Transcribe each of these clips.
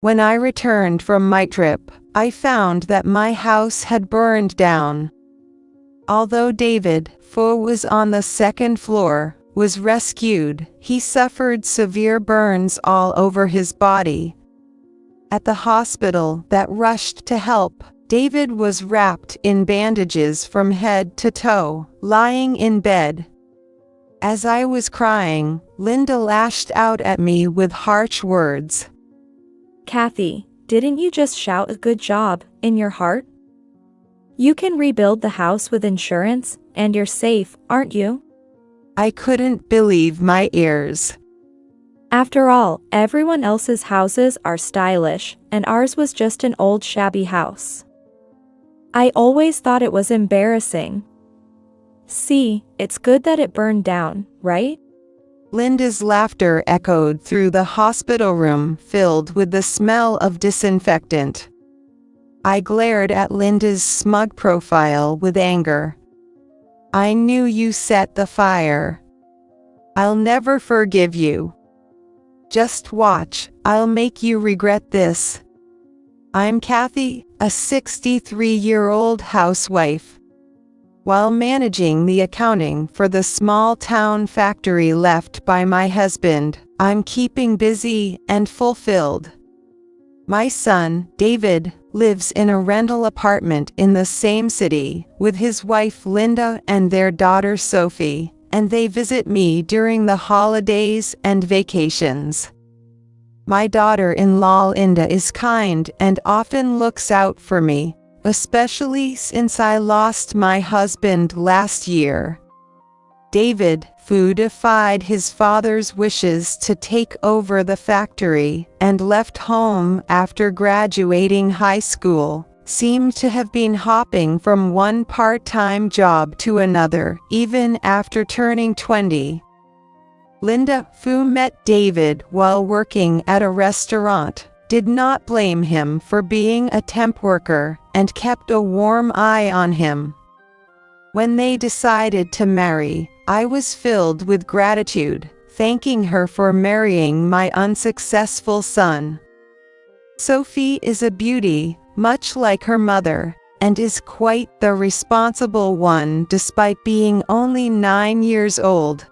When I returned from my trip, I found that my house had burned down. Although David, who was on the second floor, was rescued, he suffered severe burns all over his body. At the hospital that rushed to help, David was wrapped in bandages from head to toe, lying in bed. As I was crying, Linda lashed out at me with harsh words. Kathy, didn't you just shout a good job in your heart? You can rebuild the house with insurance, and you're safe, aren't you? I couldn't believe my ears. After all, everyone else's houses are stylish, and ours was just an old shabby house. I always thought it was embarrassing. See, it's good that it burned down, right? Linda's laughter echoed through the hospital room filled with the smell of disinfectant. I glared at Linda's smug profile with anger. I knew you set the fire. I'll never forgive you. Just watch, I'll make you regret this. I'm Kathy, a 63-year-old housewife. While managing the accounting for the small-town factory left by my husband, I'm keeping busy and fulfilled. My son, David, lives in a rental apartment in the same city with his wife Linda and their daughter Sophie, and they visit me during the holidays and vacations. My daughter-in-law Linda is kind and often looks out for me, especially since I lost my husband last year. David, who defied his father's wishes to take over the factory and left home after graduating high school, seemed to have been hopping from one part-time job to another even after turning 20. Linda, who met David while working at a restaurant, did not blame him for being a temp worker and kept a warm eye on him. When they decided to marry, I was filled with gratitude, thanking her for marrying my unsuccessful son. Sophie is a beauty, much like her mother, and is quite the responsible one despite being only 9 years old.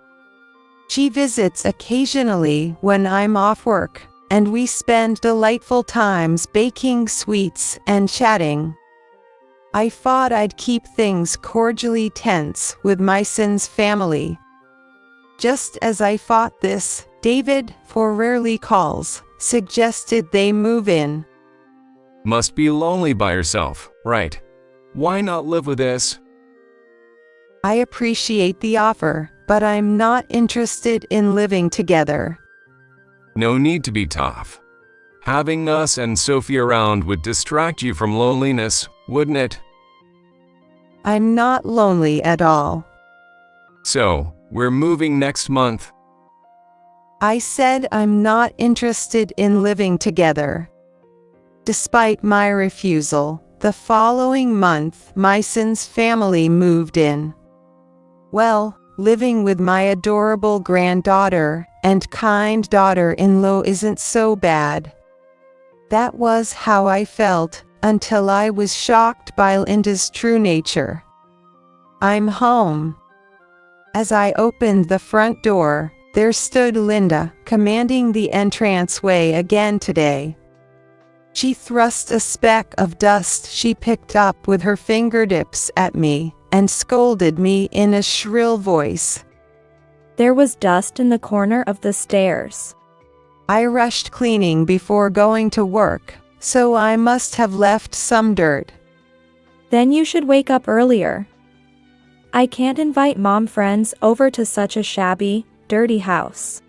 She visits occasionally when I'm off work, and we spend delightful times baking sweets and chatting. I thought I'd keep things cordially tense with my son's family. Just as I thought this, David, who rarely calls, suggested they move in. Must be lonely by yourself, right? Why not live with us? I appreciate the offer, but I'm not interested in living together. No need to be tough. Having us and Sophie around would distract you from loneliness, wouldn't it? I'm not lonely at all. So, we're moving next month. I said I'm not interested in living together. Despite my refusal, the following month my son's family moved in. Well, living with my adorable granddaughter and kind daughter-in-law isn't so bad. That was how I felt until I was shocked by Linda's true nature. I'm home. As I opened the front door, there stood Linda, commanding the entranceway again today. She thrust a speck of dust she picked up with her fingertips at me and scolded me in a shrill voice. There was dust in the corner of the stairs. I rushed cleaning before going to work, so I must have left some dirt. Then you should wake up earlier. I can't invite mom friends over to such a shabby, dirty house.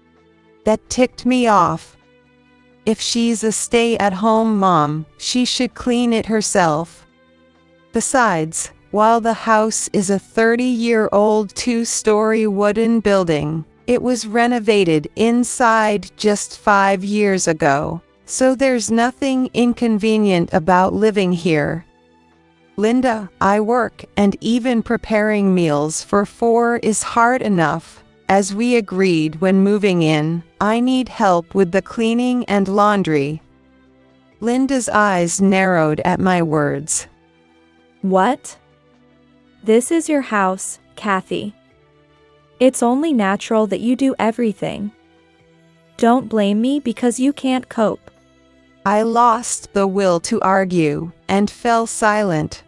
That ticked me off. If she's a stay-at-home mom, she should clean it herself. Besides, while the house is a 30-year-old 2-story wooden building, it was renovated inside just 5 years ago, so there's nothing inconvenient about living here. Linda, I work, and even preparing meals for 4 is hard enough. As we agreed when moving in, I need help with the cleaning and laundry. Linda's eyes narrowed at my words. What? This is your house, Kathy. It's only natural that you do everything. Don't blame me because you can't cope. I lost the will to argue and fell silent.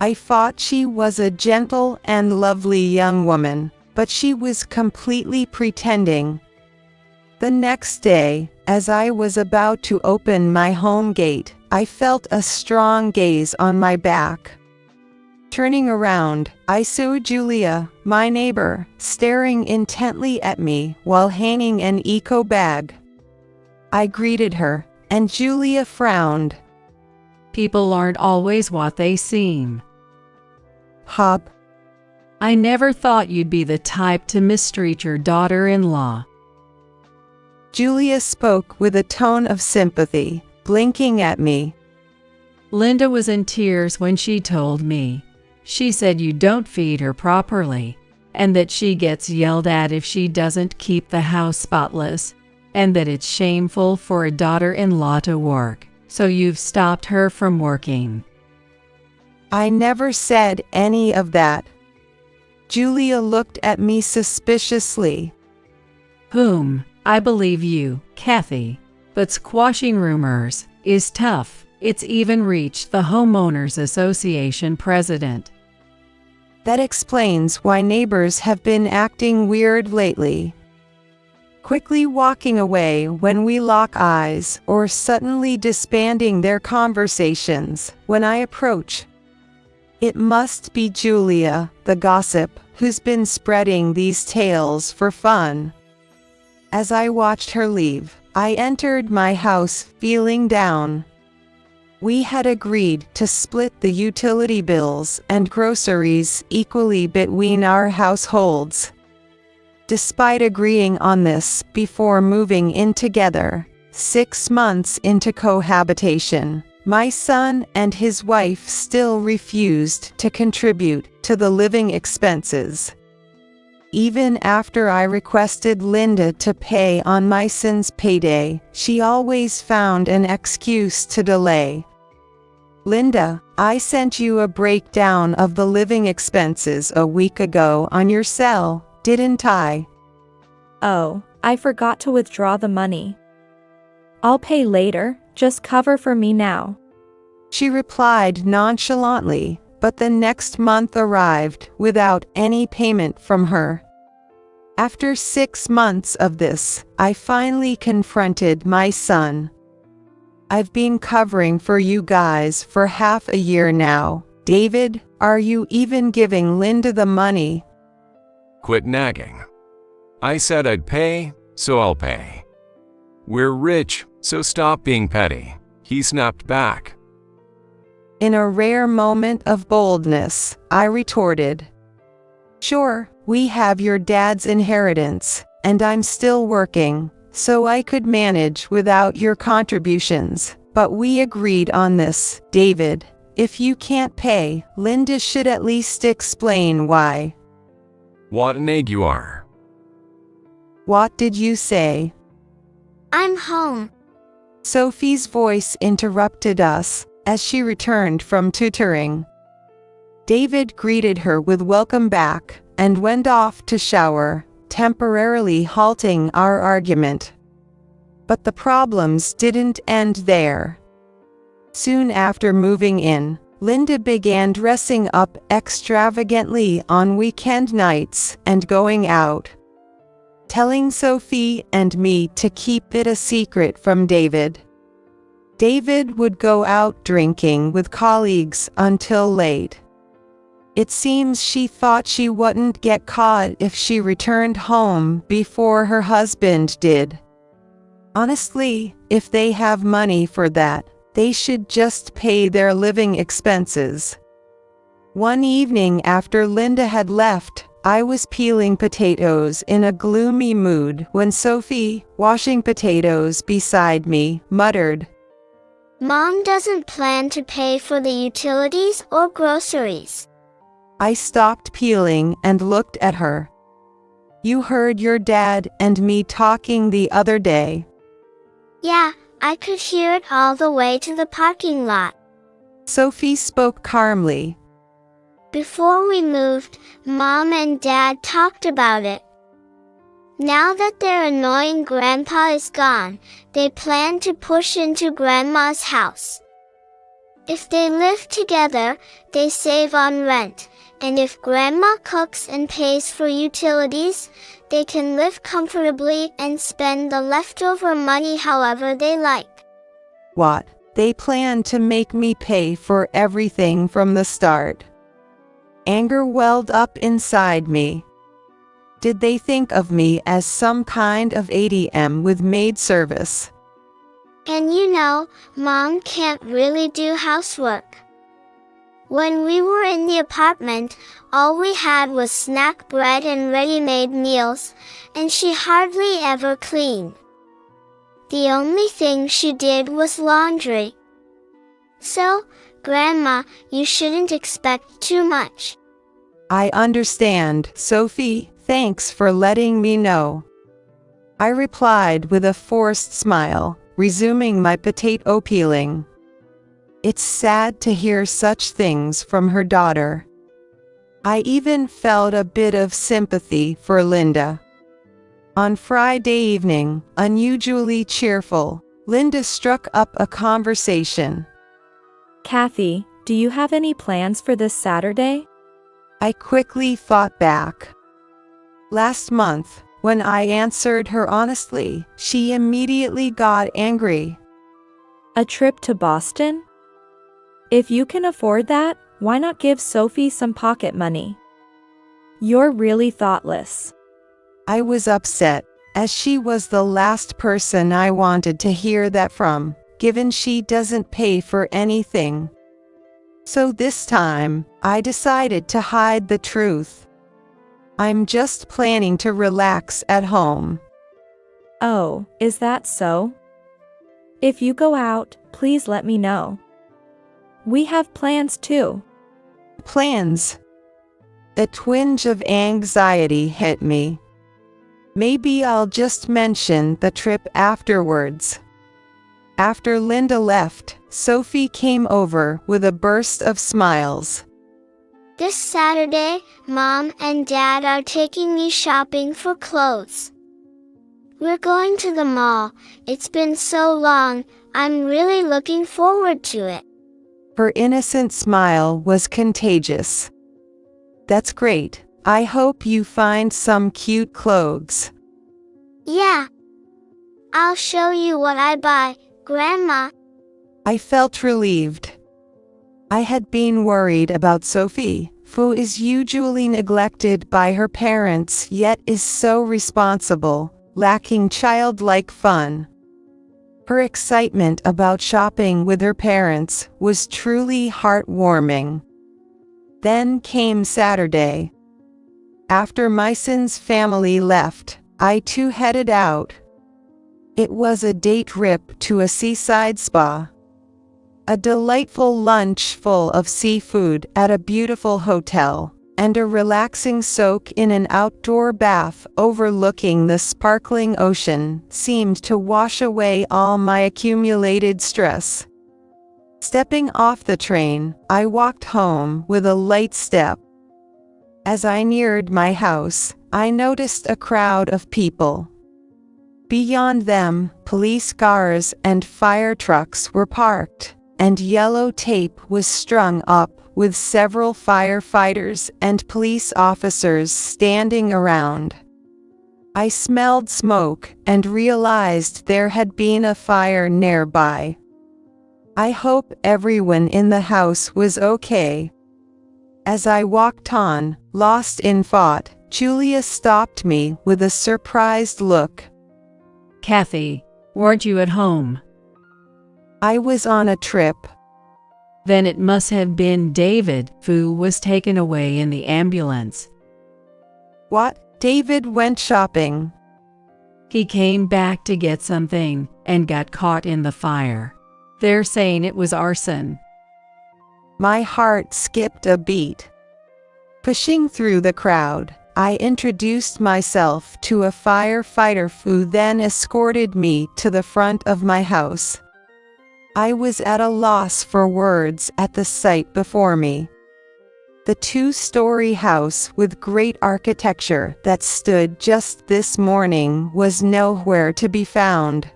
I thought she was a gentle and lovely young woman, but she was completely pretending. The next day, as I was about to open my home gate, I felt a strong gaze on my back. Turning around, I saw Julia, my neighbor, staring intently at me while hanging an eco bag. I greeted her, and Julia frowned. People aren't always what they seem. Hop. I never thought you'd be the type to mistreat your daughter-in-law. Julia spoke with a tone of sympathy, blinking at me. Linda was in tears when she told me. She said you don't feed her properly, and that she gets yelled at if she doesn't keep the house spotless, and that it's shameful for a daughter-in-law to work, so you've stopped her from working. I never said any of that. Julia looked at me suspiciously. I believe you, Kathy, but squashing rumors is tough. It's even reached the Homeowners Association president. That explains why neighbors have been acting weird lately. Quickly walking away when we lock eyes or suddenly disbanding their conversations when I approach. It must be Julia, the gossip, who's been spreading these tales for fun. As I watched her leave, I entered my house feeling down. We had agreed to split the utility bills and groceries equally between our households. Despite agreeing on this before moving in together, 6 months into cohabitation, my son and his wife still refused to contribute to the living expenses. Even after I requested Linda to pay on my son's payday, she always found an excuse to delay. Linda, I sent you a breakdown of the living expenses a week ago on your cell, didn't I? Oh, I forgot to withdraw the money. I'll pay later, just cover for me now. She replied nonchalantly, but the next month arrived without any payment from her. After 6 months of this, I finally confronted my son. I've been covering for you guys for half a year now. David, are you even giving Linda the money? Quit nagging. I said I'd pay, so I'll pay. We're rich, so stop being petty, he snapped back. In a rare moment of boldness, I retorted. Sure, we have your dad's inheritance, and I'm still working, so I could manage without your contributions, but we agreed on this, David. If you can't pay, Linda should at least explain why. What an egg you are. What did you say? I'm home. Sophie's voice interrupted us as she returned from tutoring. David greeted her with welcome back and went off to shower, temporarily halting our argument. But the problems didn't end there. Soon after moving in, Linda began dressing up extravagantly on weekend nights and going out, telling Sophie and me to keep it a secret from David. David would go out drinking with colleagues until late. It seems she thought she wouldn't get caught if she returned home before her husband did. Honestly, if they have money for that, they should just pay their living expenses. One evening after Linda had left, I was peeling potatoes in a gloomy mood when Sophie, washing potatoes beside me, muttered, Mom doesn't plan to pay for the utilities or groceries. I stopped peeling and looked at her. You heard your dad and me talking the other day. Yeah, I could hear it all the way to the parking lot. Sophie spoke calmly. Before we moved, Mom and Dad talked about it. Now that their annoying grandpa is gone, they plan to push into Grandma's house. If they live together, they save on rent, and if Grandma cooks and pays for utilities, they can live comfortably and spend the leftover money however they like. What? They plan to make me pay for everything from the start. Anger welled up inside me. Did they think of me as some kind of ATM with maid service? And Mom can't really do housework. When we were in the apartment, all we had was snack bread and ready-made meals, and she hardly ever cleaned. The only thing she did was laundry. So, Grandma, you shouldn't expect too much. I understand, Sophie, thanks for letting me know. I replied with a forced smile, resuming my potato peeling. It's sad to hear such things from her daughter. I even felt a bit of sympathy for Linda. On Friday evening, unusually cheerful, Linda struck up a conversation. Kathy, do you have any plans for this Saturday? I quickly fought back. Last month, when I answered her honestly, she immediately got angry. A trip to Boston? If you can afford that, why not give Sophie some pocket money? You're really thoughtless. I was upset, as she was the last person I wanted to hear that from, given she doesn't pay for anything. So this time, I decided to hide the truth. I'm just planning to relax at home. Oh, is that so? If you go out, please let me know. We have plans too. Plans? A twinge of anxiety hit me. Maybe I'll just mention the trip afterwards. After Linda left, Sophie came over with a burst of smiles. This Saturday, Mom and Dad are taking me shopping for clothes. We're going to the mall. It's been so long, I'm really looking forward to it. Her innocent smile was contagious. That's great. I hope you find some cute clothes. Yeah. I'll show you what I buy, Grandma. I felt relieved. I had been worried about Sophie, who is usually neglected by her parents yet is so responsible, lacking childlike fun. Her excitement about shopping with her parents was truly heartwarming. Then came Saturday. After Myson's family left, I too headed out. It was a day trip to a seaside spa. A delightful lunch full of seafood at a beautiful hotel, and a relaxing soak in an outdoor bath overlooking the sparkling ocean seemed to wash away all my accumulated stress. Stepping off the train, I walked home with a light step. As I neared my house, I noticed a crowd of people. Beyond them, police cars and fire trucks were parked, and yellow tape was strung up with several firefighters and police officers standing around. I smelled smoke and realized there had been a fire nearby. I hope everyone in the house was okay. As I walked on, lost in thought, Julia stopped me with a surprised look. Kathy, weren't you at home? I was on a trip. Then it must have been David who was taken away in the ambulance. What? David went shopping. He came back to get something and got caught in the fire. They're saying it was arson. My heart skipped a beat. Pushing through the crowd, I introduced myself to a firefighter who then escorted me to the front of my house. I was at a loss for words at the sight before me. The two-story house with great architecture that stood just this morning was nowhere to be found.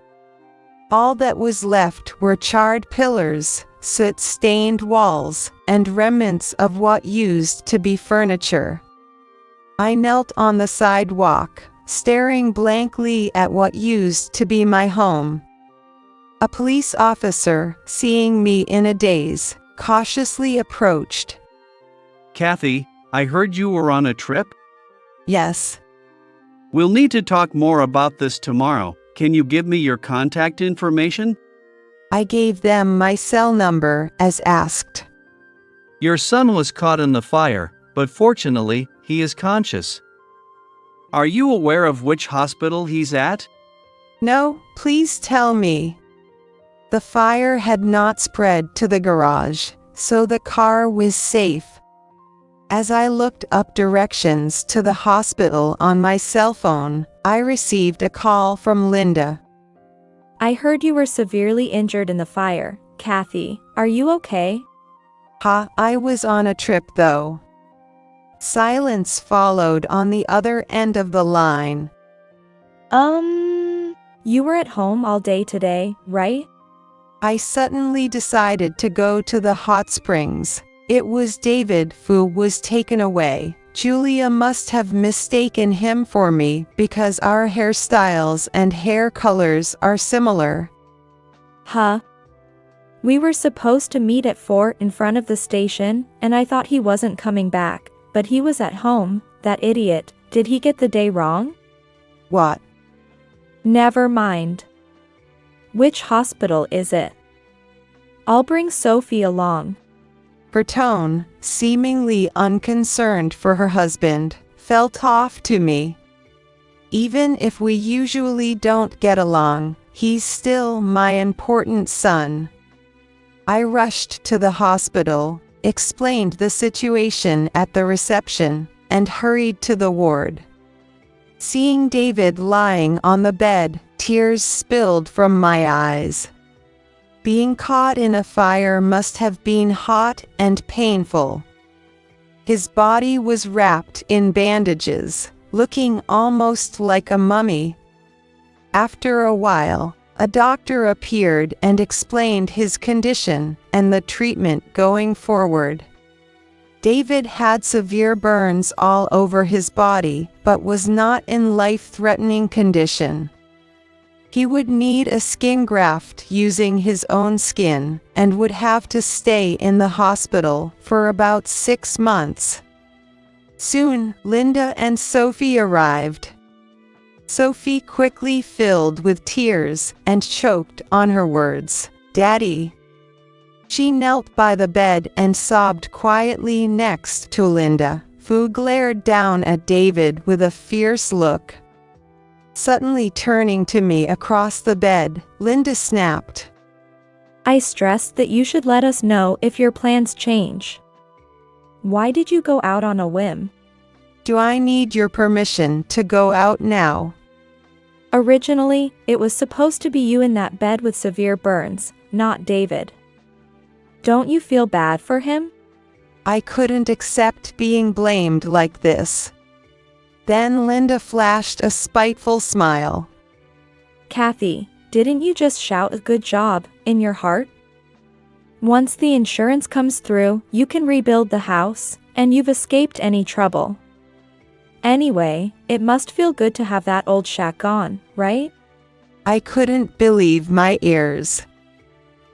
All that was left were charred pillars, soot-stained walls, and remnants of what used to be furniture. I knelt on the sidewalk, staring blankly at what used to be my home. A police officer, seeing me in a daze, cautiously approached. Kathy, I heard you were on a trip? Yes. We'll need to talk more about this tomorrow. Can you give me your contact information? I gave them my cell number as asked. Your son was caught in the fire, but fortunately, he is conscious. Are you aware of which hospital he's at? No, please tell me. The fire had not spread to the garage, so the car was safe. As I looked up directions to the hospital on my cell phone, I received a call from Linda. I heard you were severely injured in the fire. Kathy, are you okay? I was on a trip though. Silence followed on the other end of the line. You were at home all day today, right? I suddenly decided to go to the hot springs. It was David who was taken away. Julia must have mistaken him for me because our hairstyles and hair colors are similar. We were supposed to meet at 4 in front of the station, and I thought he wasn't coming back, but he was at home, that idiot. Did he get the day wrong? What? Never mind. Which hospital is it? I'll bring Sophie along. Her tone, seemingly unconcerned for her husband, felt off to me. Even if we usually don't get along, he's still my important son. I rushed to the hospital, explained the situation at the reception, and hurried to the ward. Seeing David lying on the bed, tears spilled from my eyes. Being caught in a fire must have been hot and painful. His body was wrapped in bandages, looking almost like a mummy. After a while, a doctor appeared and explained his condition and the treatment going forward. David had severe burns all over his body, but was not in life-threatening condition. He would need a skin graft using his own skin, and would have to stay in the hospital for about 6 months. Soon, Linda and Sophie arrived. Sophie quickly filled with tears and choked on her words, "Daddy." She knelt by the bed and sobbed quietly next to Linda, who glared down at David with a fierce look. Suddenly turning to me across the bed, Linda snapped, I stressed that you should let us know if your plans change. Why did you go out on a whim? "Do I need your permission to go out now?" Originally, it was supposed to be you in that bed with severe burns, not David. Don't you feel bad for him? I couldn't accept being blamed like this. Then Linda flashed a spiteful smile. Kathy, didn't you just shout a good job in your heart? Once the insurance comes through, you can rebuild the house, and you've escaped any trouble. Anyway, it must feel good to have that old shack gone, right? I couldn't believe my ears.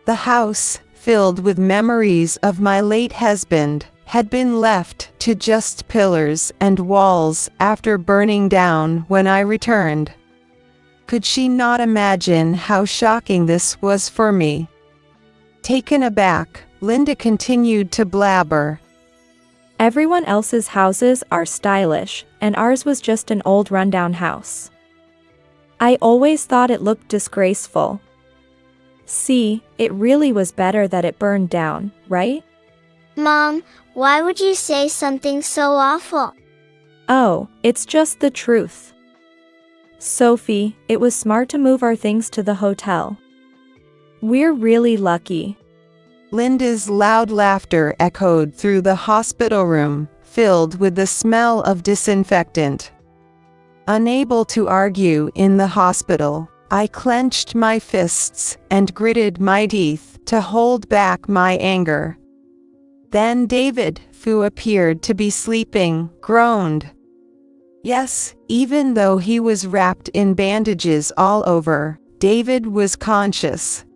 The house, filled with memories of my late husband, had been left to just pillars and walls after burning down when I returned. Could she not imagine how shocking this was for me? Taken aback, Linda continued to blabber. Everyone else's houses are stylish, and ours was just an old rundown house. I always thought it looked disgraceful. See, it really was better that it burned down, right? Mom, why would you say something so awful? Oh, it's just the truth. Sophie, it was smart to move our things to the hotel. We're really lucky. Linda's loud laughter echoed through the hospital room, filled with the smell of disinfectant. Unable to argue in the hospital, I clenched my fists and gritted my teeth to hold back my anger. Then David, who appeared to be sleeping, groaned. Yes, even though he was wrapped in bandages all over, David was conscious.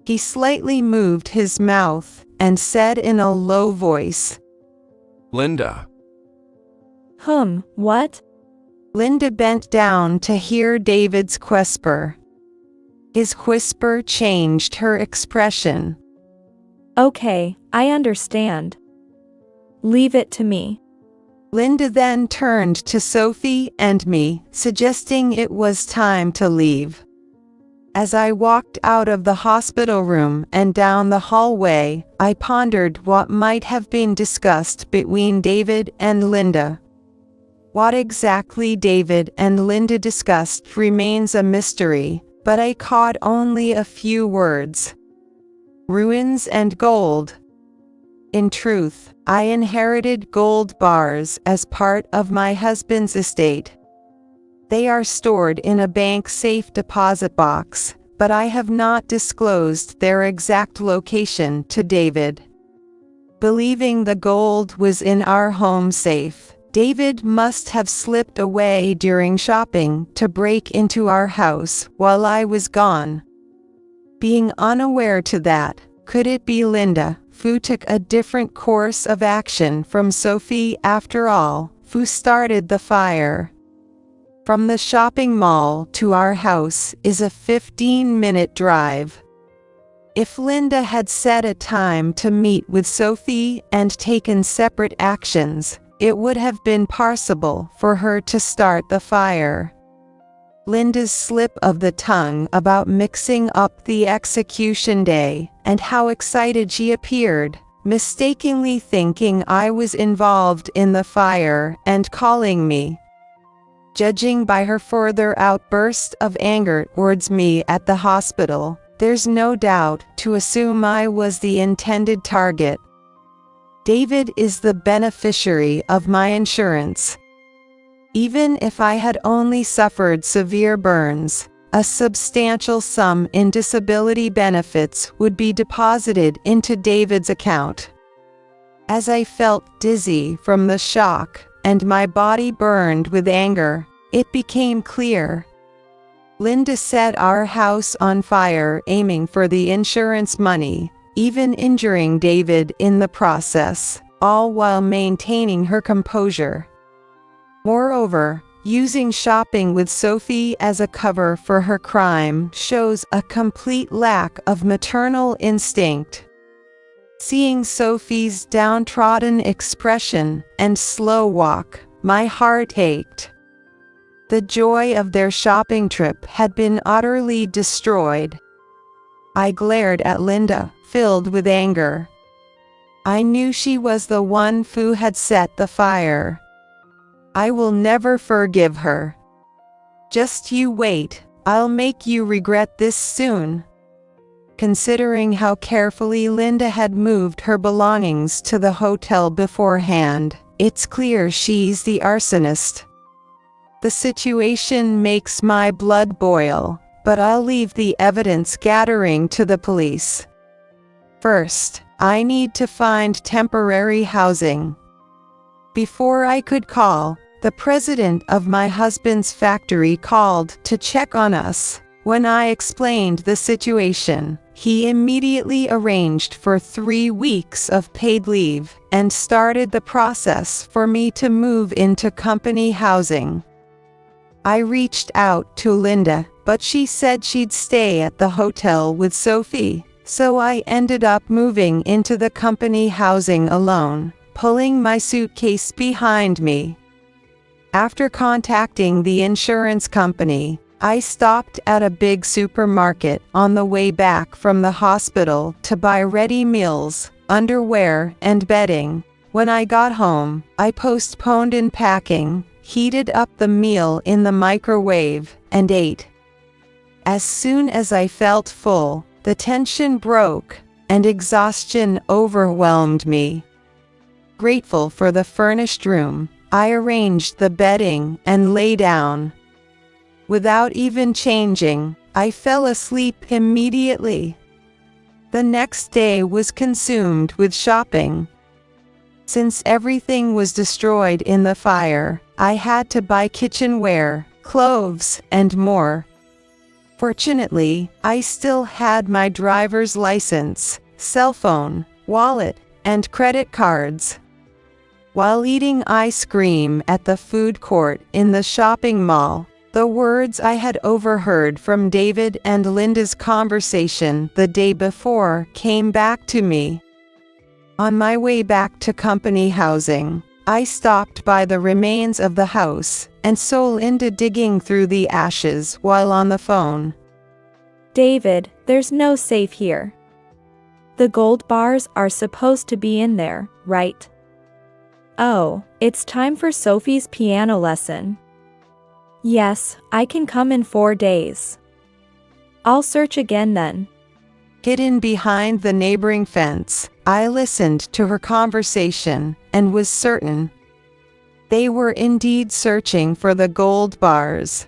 He slightly moved his mouth and said in a low voice, Linda. What? Linda bent down to hear David's whisper. His whisper changed her expression. Okay, I understand. Leave it to me. Linda then turned to Sophie and me, suggesting it was time to leave. As I walked out of the hospital room and down the hallway, I pondered what might have been discussed between David and Linda. What exactly David and Linda discussed remains a mystery, but I caught only a few words. Ruins and gold. In truth, I inherited gold bars as part of my husband's estate. They are stored in a bank safe deposit box, but I have not disclosed their exact location to David. Believing the gold was in our home safe, David must have slipped away during shopping to break into our house while I was gone. Being unaware to that, could it be Linda, who took a different course of action from Sophie after all, who started the fire? From the shopping mall to our house is a 15-minute drive. If Linda had set a time to meet with Sophie and taken separate actions, it would have been possible for her to start the fire. Linda's slip of the tongue about mixing up the execution day and how excited she appeared, mistakenly thinking I was involved in the fire and calling me. Judging by her further outburst of anger towards me at the hospital, there's no doubt to assume I was the intended target. David is the beneficiary of my insurance. Even if I had only suffered severe burns, a substantial sum in disability benefits would be deposited into David's account. As I felt dizzy from the shock, and my body burned with anger, it became clear. Linda set our house on fire aiming for the insurance money, even injuring David in the process, all while maintaining her composure. Moreover, using shopping with Sophie as a cover for her crime shows a complete lack of maternal instinct. Seeing Sophie's downtrodden expression and slow walk, my heart ached. The joy of their shopping trip had been utterly destroyed. I glared at Linda, filled with anger. I knew she was the one who had set the fire. I will never forgive her. Just you wait, I'll make you regret this soon. Considering how carefully Linda had moved her belongings to the hotel beforehand, it's clear she's the arsonist. The situation makes my blood boil, but I'll leave the evidence gathering to the police. First, I need to find temporary housing. Before I could call, the president of my husband's factory called to check on us. When I explained the situation, he immediately arranged for 3 weeks of paid leave and started the process for me to move into company housing. I reached out to Linda, but she said she'd stay at the hotel with Sophie, so I ended up moving into the company housing alone, pulling my suitcase behind me. After contacting the insurance company, I stopped at a big supermarket on the way back from the hospital to buy ready meals, underwear, and bedding. When I got home, I postponed unpacking, heated up the meal in the microwave, and ate. As soon as I felt full, the tension broke, and exhaustion overwhelmed me. Grateful for the furnished room, I arranged the bedding and lay down. Without even changing, I fell asleep immediately. The next day was consumed with shopping. Since everything was destroyed in the fire, I had to buy kitchenware, clothes, and more. Fortunately, I still had my driver's license, cell phone, wallet, and credit cards. While eating ice cream at the food court in the shopping mall, the words I had overheard from David and Linda's conversation the day before came back to me. On my way back to company housing, I stopped by the remains of the house and saw Linda digging through the ashes while on the phone. David, there's no safe here. The gold bars are supposed to be in there, right? Oh, it's time for Sophie's piano lesson. Yes, I can come in 4 days. I'll search again then. Hidden behind the neighboring fence, I listened to her conversation and was certain. They were indeed searching for the gold bars.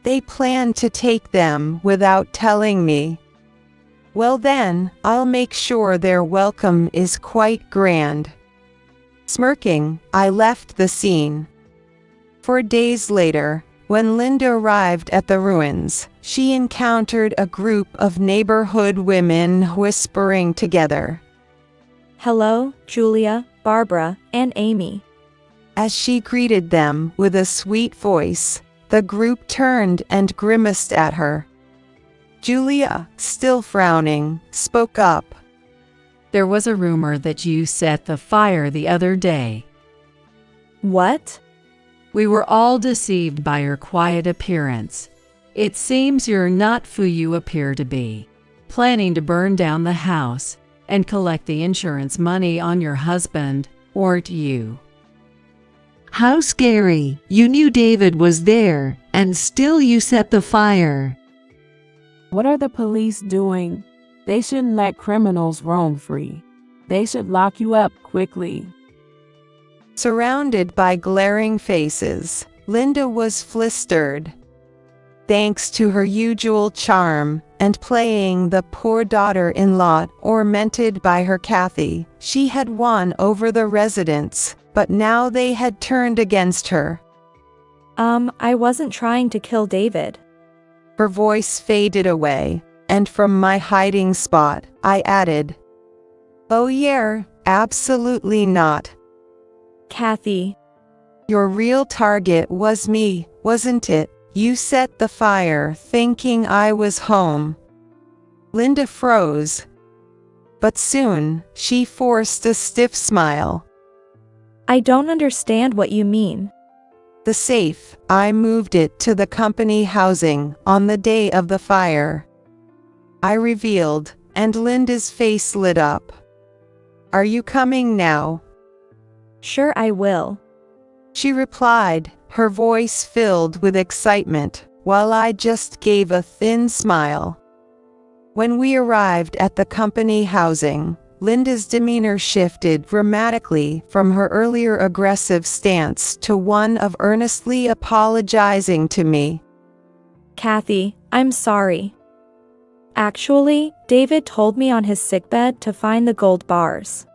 They planned to take them without telling me. Well then, I'll make sure their welcome is quite grand. Smirking, I left the scene. 4 days later, when Linda arrived at the ruins, she encountered a group of neighborhood women whispering together. Hello, Julia, Barbara, and Amy. As she greeted them with a sweet voice, the group turned and grimaced at her. Julia, still frowning, spoke up. There was a rumor that you set the fire the other day. What? We were all deceived by your quiet appearance. It seems you're not who you appear to be, planning to burn down the house and collect the insurance money on your husband, weren't you? How scary. You knew David was there, and still you set the fire. What are the police doing? They shouldn't let criminals roam free. They should lock you up quickly. Surrounded by glaring faces, Linda was flustered. Thanks to her usual charm and playing the poor daughter-in-law tormented by her Kathy, she had won over the residents, but now they had turned against her. I wasn't trying to kill David. Her voice faded away, and from my hiding spot, I added, "Oh yeah, absolutely not. Kathy. Your real target was me, wasn't it? You set the fire thinking I was home." Linda froze. But soon, she forced a stiff smile. I don't understand what you mean. The safe, I moved it to the company housing on the day of the fire. I revealed, and Linda's face lit up. Are you coming now? Sure, I will. She replied, her voice filled with excitement, while I just gave a thin smile. When we arrived at the company housing, Linda's demeanor shifted dramatically from her earlier aggressive stance to one of earnestly apologizing to me. Kathy, I'm sorry. Actually, David told me on his sickbed to find the gold bars.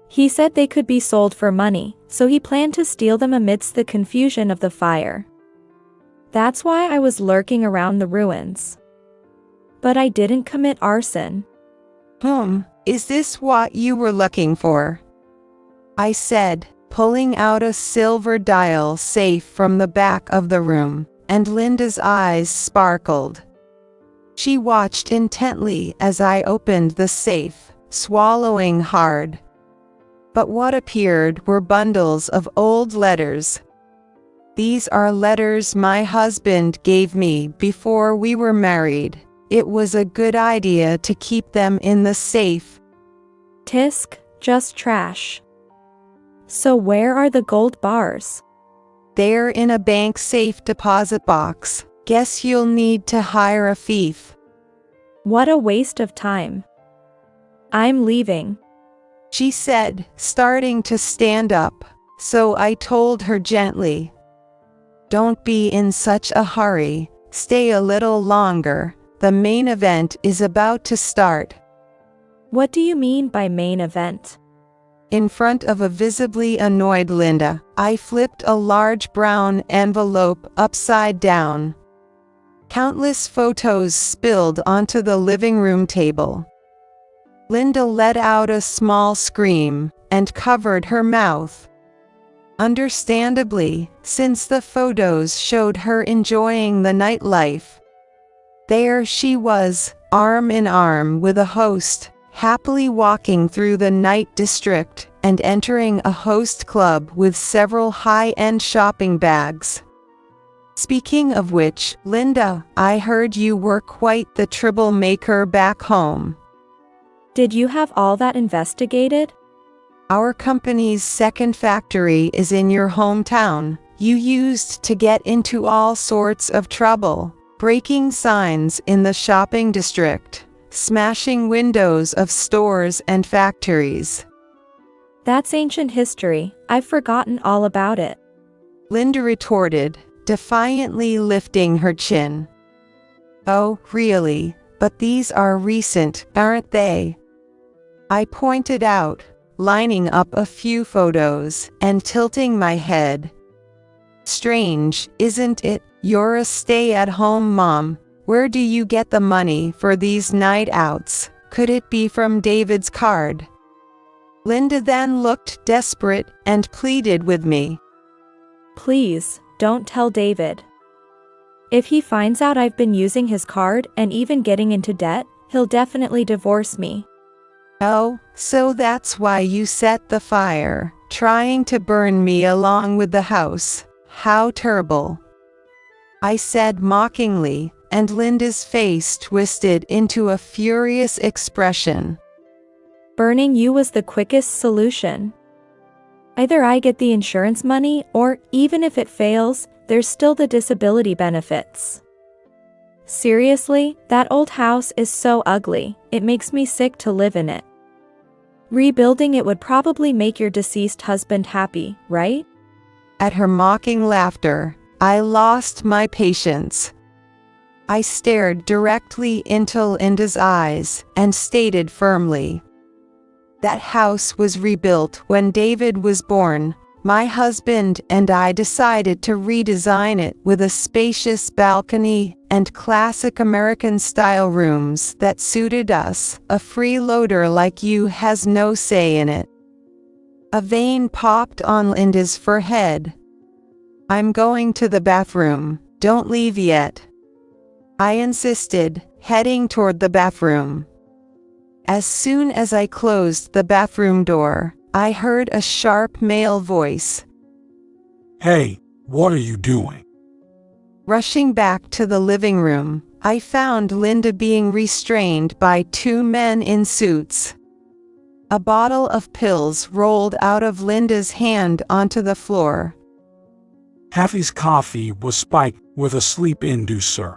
He said they could be sold for money, so he planned to steal them amidst the confusion of the fire. That's why I was lurking around the ruins. But I didn't commit arson. Is this what you were looking for? I said, pulling out a silver dial safe from the back of the room, and Linda's eyes sparkled. She watched intently as I opened the safe, swallowing hard. But what appeared were bundles of old letters. These are letters my husband gave me before we were married. It was a good idea to keep them in the safe. Tisk, just trash. So where are the gold bars? They're in a bank safe deposit box. Guess you'll need to hire a thief. What a waste of time. I'm leaving, She said, starting to stand up, so I told her gently. Don't be in such a hurry, stay a little longer, the main event is about to start. What do you mean by main event? In front of a visibly annoyed Linda, I flipped a large brown envelope upside down. Countless photos spilled onto the living room table. Linda let out a small scream and covered her mouth. Understandably, since the photos showed her enjoying the nightlife. There she was, arm in arm with a host, happily walking through the night district and entering a host club with several high-end shopping bags. Speaking of which, Linda, I heard you were quite the troublemaker back home. Did you have all that investigated? Our company's second factory is in your hometown. You used to get into all sorts of trouble, breaking signs in the shopping district, smashing windows of stores and factories. That's ancient history. I've forgotten all about it. Linda retorted, defiantly lifting her chin. Oh, really? But these are recent, aren't they? I pointed out, lining up a few photos and tilting my head. Strange, isn't it? You're a stay-at-home mom. Where do you get the money for these night outs? Could it be from David's card? Linda then looked desperate and pleaded with me. Please, don't tell David. If he finds out I've been using his card and even getting into debt, he'll definitely divorce me. Oh, so that's why you set the fire, trying to burn me along with the house. How terrible. I said mockingly, and Linda's face twisted into a furious expression. Burning you was the quickest solution. Either I get the insurance money, or, even if it fails, there's still the disability benefits. Seriously, that old house is so ugly, it makes me sick to live in it. Rebuilding it would probably make your deceased husband happy, right? At her mocking laughter, I lost my patience. I stared directly into Linda's eyes and stated firmly. That house was rebuilt when David was born. My husband and I decided to redesign it with a spacious balcony and classic American-style rooms that suited us. A freeloader like you has no say in it. A vein popped on Linda's forehead. I'm going to the bathroom. Don't leave yet. I insisted, heading toward the bathroom. As soon as I closed the bathroom door, I heard a sharp male voice. Hey, what are you doing? Rushing back to the living room, I found Linda being restrained by two men in suits. A bottle of pills rolled out of Linda's hand onto the floor. Haffy's coffee was spiked with a sleep inducer.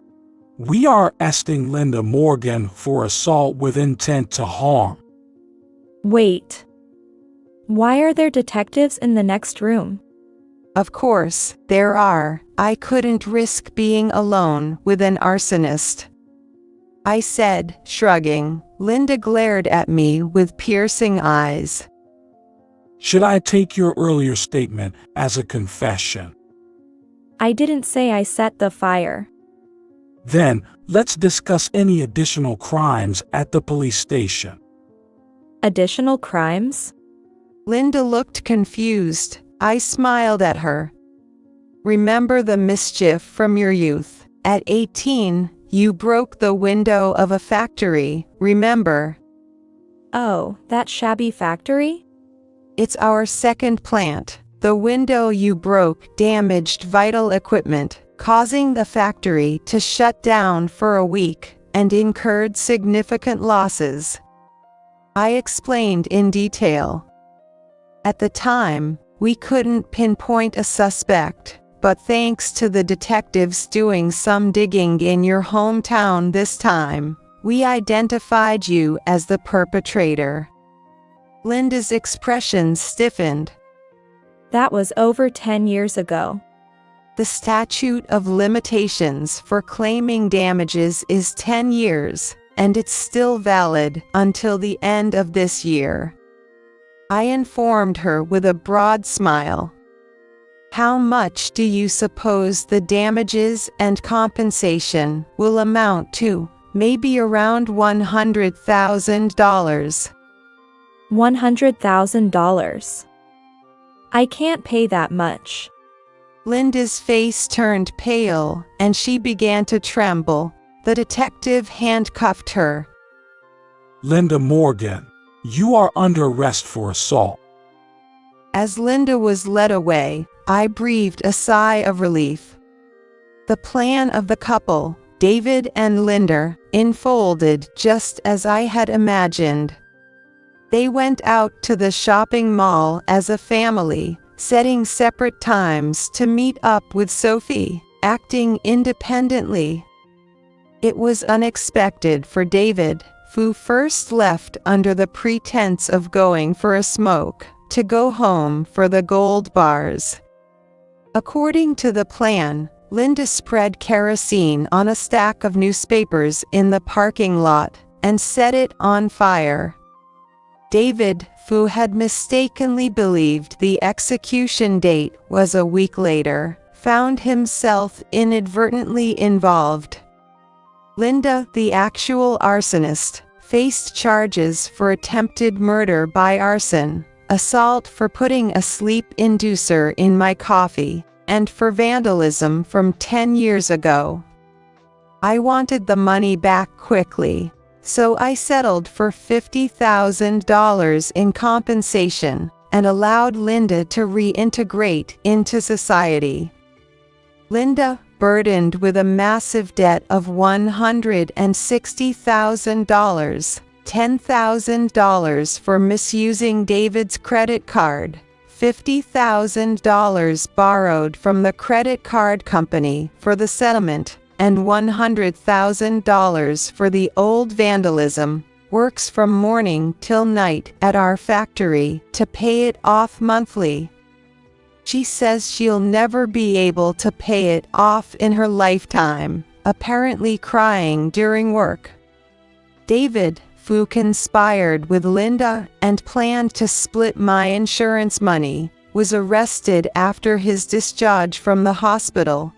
We are arresting Linda Morgan for assault with intent to harm. Wait. Why are there detectives in the next room? Of course, there are. I couldn't risk being alone with an arsonist. I said, shrugging. Linda glared at me with piercing eyes. Should I take your earlier statement as a confession? I didn't say I set the fire. Then, let's discuss any additional crimes at the police station. Additional crimes? Linda looked confused. I smiled at her. Remember the mischief from your youth. At 18, you broke the window of a factory, remember? Oh, that shabby factory? It's our second plant. The window you broke damaged vital equipment, causing the factory to shut down for a week, and incurred significant losses. I explained in detail. At the time, we couldn't pinpoint a suspect, but thanks to the detectives doing some digging in your hometown this time, we identified you as the perpetrator." Linda's expression stiffened. That was over 10 years ago. The statute of limitations for claiming damages is 10 years, and it's still valid until the end of this year. I informed her with a broad smile. "How much do you suppose the damages and compensation will amount to?" "Maybe around $100,000. $100,000. I can't pay that much." Linda's face turned pale, and she began to tremble. The detective handcuffed her. Linda Morgan, you are under arrest for assault. As Linda was led away, I breathed a sigh of relief. The plan of the couple, David and Linda, unfolded just as I had imagined. They went out to the shopping mall as a family, setting separate times to meet up with Sophie, acting independently. It was unexpected for David, who first left under the pretense of going for a smoke, to go home for the gold bars. According to the plan, Linda spread kerosene on a stack of newspapers in the parking lot and set it on fire. David, who had mistakenly believed the execution date was a week later, found himself inadvertently involved. Linda, the actual arsonist, faced charges for attempted murder by arson, assault for putting a sleep inducer in my coffee, and for vandalism from 10 years ago. I wanted the money back quickly, so I settled for $50,000 in compensation and allowed Linda to reintegrate into society. Linda, burdened with a massive debt of $160,000, $10,000 for misusing David's credit card, $50,000 borrowed from the credit card company for the settlement, and $100,000 for the old vandalism, works from morning till night at our factory to pay it off monthly. She says she'll never be able to pay it off in her lifetime, apparently crying during work. David, who conspired with Linda and planned to split my insurance money, was arrested after his discharge from the hospital.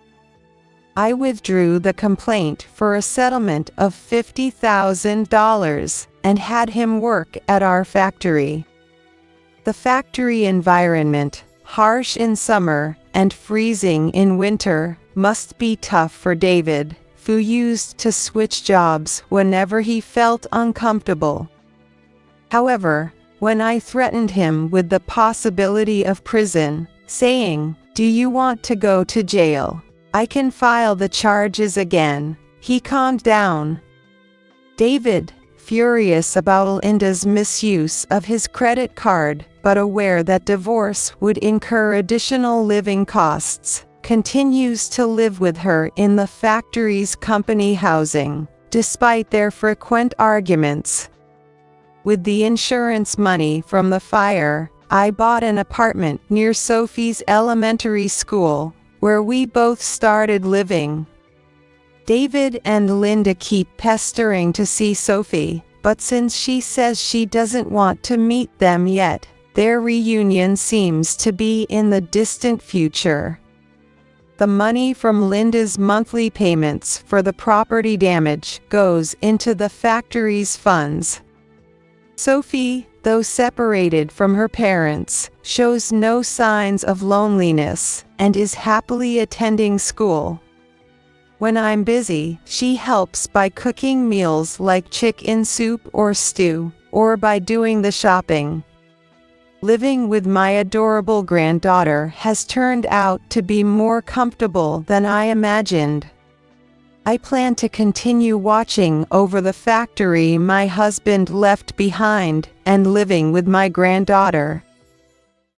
I withdrew the complaint for a settlement of $50,000 and had him work at our factory. The factory environment, harsh in summer and freezing in winter, must be tough for David, who used to switch jobs whenever he felt uncomfortable. However, when I threatened him with the possibility of prison, saying, "Do you want to go to jail? I can file the charges again," he calmed down. David, furious about Linda's misuse of his credit card, but aware that divorce would incur additional living costs, continues to live with her in the factory's company housing, despite their frequent arguments. With the insurance money from the fire, I bought an apartment near Sophie's elementary school, where we both started living. David and Linda keep pestering to see Sophie, but since she says she doesn't want to meet them yet, their reunion seems to be in the distant future. The money from Linda's monthly payments for the property damage goes into the factory's funds. Sophie, though separated from her parents, shows no signs of loneliness and is happily attending school. When I'm busy, she helps by cooking meals like chicken soup or stew, or by doing the shopping. Living with my adorable granddaughter has turned out to be more comfortable than I imagined. I plan to continue watching over the factory my husband left behind and living with my granddaughter.